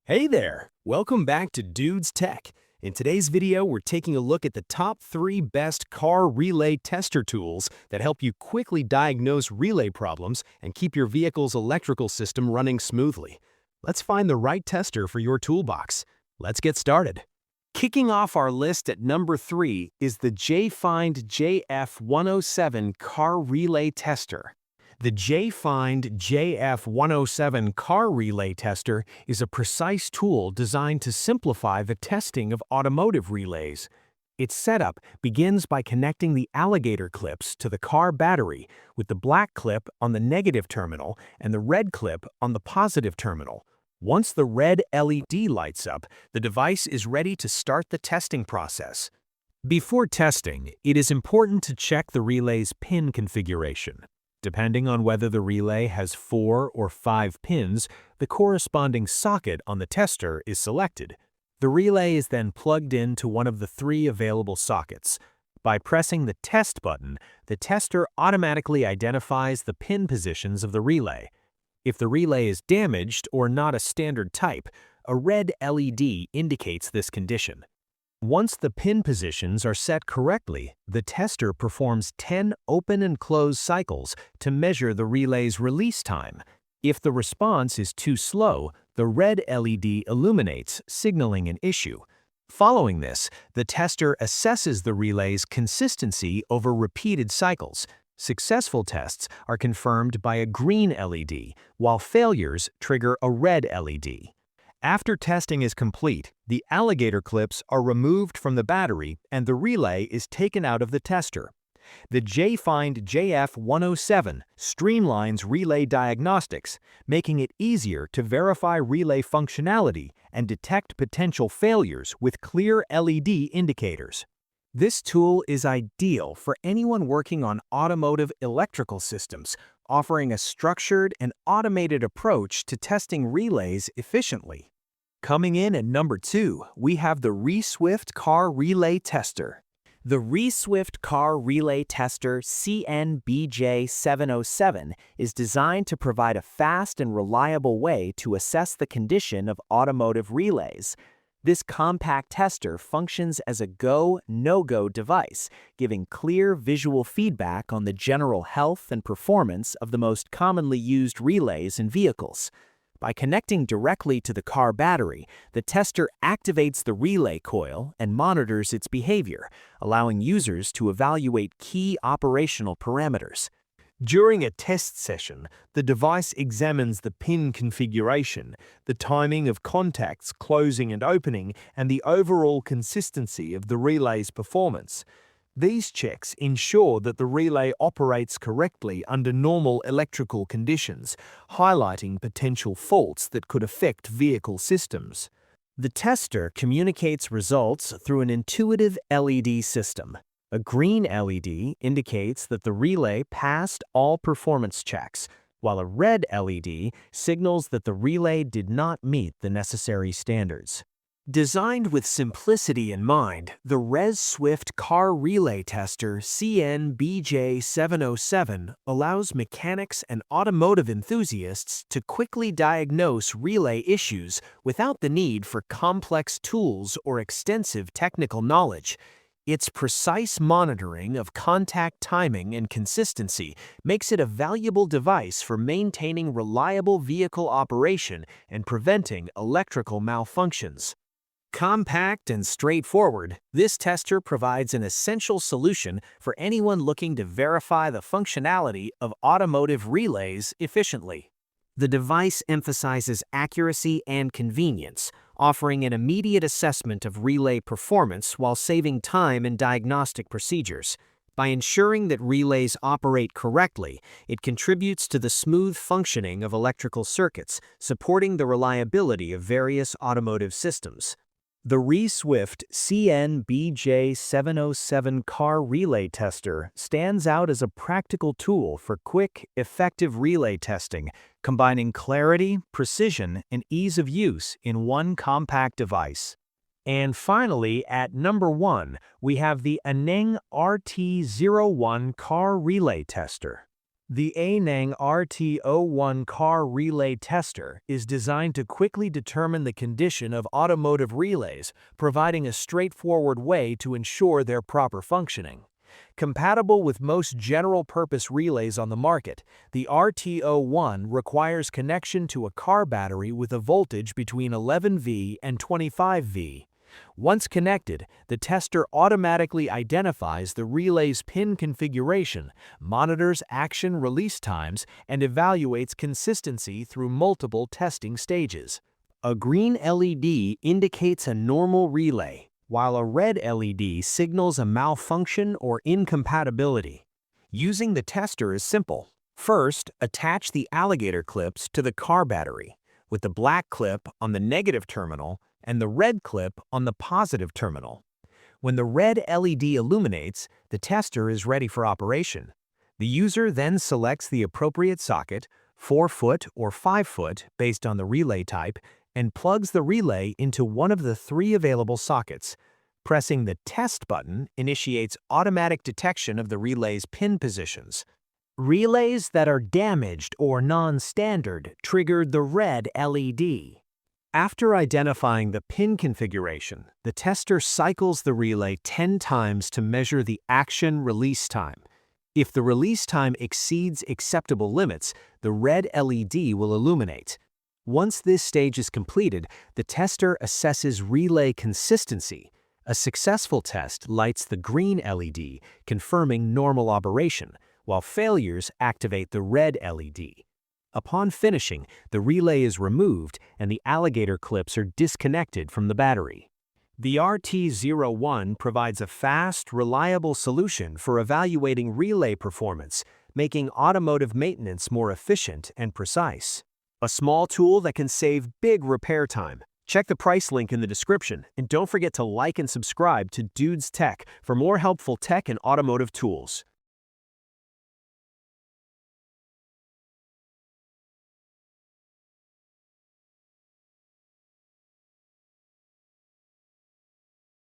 Hey there! Welcome back to Dude's Tech. In today's video, we're taking a look at the top 3 best car relay tester tools that help you quickly diagnose relay problems and keep your vehicle's electrical system running smoothly. Let's find the right tester for your toolbox. Let's get started. Kicking off our list at number 3 is the Jfind JF107 Car Relay Tester. The Jfind JF107 Car Relay Tester is a precise tool designed to simplify the testing of automotive relays. Its setup begins by connecting the alligator clips to the car battery, with the black clip on the negative terminal and the red clip on the positive terminal. Once the red LED lights up, the device is ready to start the testing process. Before testing, it is important to check the relay's pin configuration. Depending on whether the relay has 4 or 5 pins, the corresponding socket on the tester is selected. The relay is then plugged into one of the 3 available sockets. By pressing the Test button, the tester automatically identifies the pin positions of the relay. If the relay is damaged or not a standard type, a red LED indicates this condition. Once the pin positions are set correctly, the tester performs 10 open and close cycles to measure the relay's release time. If the response is too slow, the red LED illuminates, signaling an issue. Following this, the tester assesses the relay's consistency over repeated cycles. Successful tests are confirmed by a green LED, while failures trigger a red LED. After testing is complete, the alligator clips are removed from the battery and the relay is taken out of the tester. The Jfind JF107 streamlines relay diagnostics, making it easier to verify relay functionality and detect potential failures with clear LED indicators. This tool is ideal for anyone working on automotive electrical systems, offering a structured and automated approach to testing relays efficiently. Coming in at number 2, we have the Reswift Car Relay Tester. The Reswift Car Relay Tester CNBJ707 is designed to provide a fast and reliable way to assess the condition of automotive relays. This compact tester functions as a go, no-go device, giving clear visual feedback on the general health and performance of the most commonly used relays in vehicles. By connecting directly to the car battery, the tester activates the relay coil and monitors its behavior, allowing users to evaluate key operational parameters. During a test session, the device examines the pin configuration, the timing of contacts closing and opening, and the overall consistency of the relay's performance. These checks ensure that the relay operates correctly under normal electrical conditions, highlighting potential faults that could affect vehicle systems. The tester communicates results through an intuitive LED system. A green LED indicates that the relay passed all performance checks, while a red LED signals that the relay did not meet the necessary standards. Designed with simplicity in mind, the Reswift Car Relay Tester CNBJ707 allows mechanics and automotive enthusiasts to quickly diagnose relay issues without the need for complex tools or extensive technical knowledge. Its precise monitoring of contact timing and consistency makes it a valuable device for maintaining reliable vehicle operation and preventing electrical malfunctions. Compact and straightforward, this tester provides an essential solution for anyone looking to verify the functionality of automotive relays efficiently. The device emphasizes accuracy and convenience, offering an immediate assessment of relay performance while saving time in diagnostic procedures. By ensuring that relays operate correctly, it contributes to the smooth functioning of electrical circuits, supporting the reliability of various automotive systems. The Reswift CNBJ707 Car Relay Tester stands out as a practical tool for quick, effective relay testing, combining clarity, precision, and ease of use in one compact device. And finally, at number 1, we have the Aneng RT01 Car Relay Tester. The Aneng RT01 car relay tester is designed to quickly determine the condition of automotive relays, providing a straightforward way to ensure their proper functioning. Compatible with most general-purpose relays on the market, the RT01 requires connection to a car battery with a voltage between 11V and 25V. Once connected, the tester automatically identifies the relay's pin configuration, monitors action release times, and evaluates consistency through multiple testing stages. A green LED indicates a normal relay, while a red LED signals a malfunction or incompatibility. Using the tester is simple. First, attach the alligator clips to the car battery, with the black clip on the negative terminal and the red clip on the positive terminal. When the red LED illuminates, the tester is ready for operation. The user then selects the appropriate socket, 4-foot or 5-foot based on the relay type, and plugs the relay into one of the 3 available sockets. Pressing the Test button initiates automatic detection of the relay's pin positions. Relays that are damaged or non-standard trigger the red LED. After identifying the pin configuration, the tester cycles the relay 10 times to measure the action release time. If the release time exceeds acceptable limits, the red LED will illuminate. Once this stage is completed, the tester assesses relay consistency. A successful test lights the green LED, confirming normal operation, while failures activate the red LED. Upon finishing, the relay is removed and the alligator clips are disconnected from the battery. The RT01 provides a fast, reliable solution for evaluating relay performance, making automotive maintenance more efficient and precise. A small tool that can save big repair time. Check the price link in the description, and don't forget to like and subscribe to Dudes Tech for more helpful tech and automotive tools.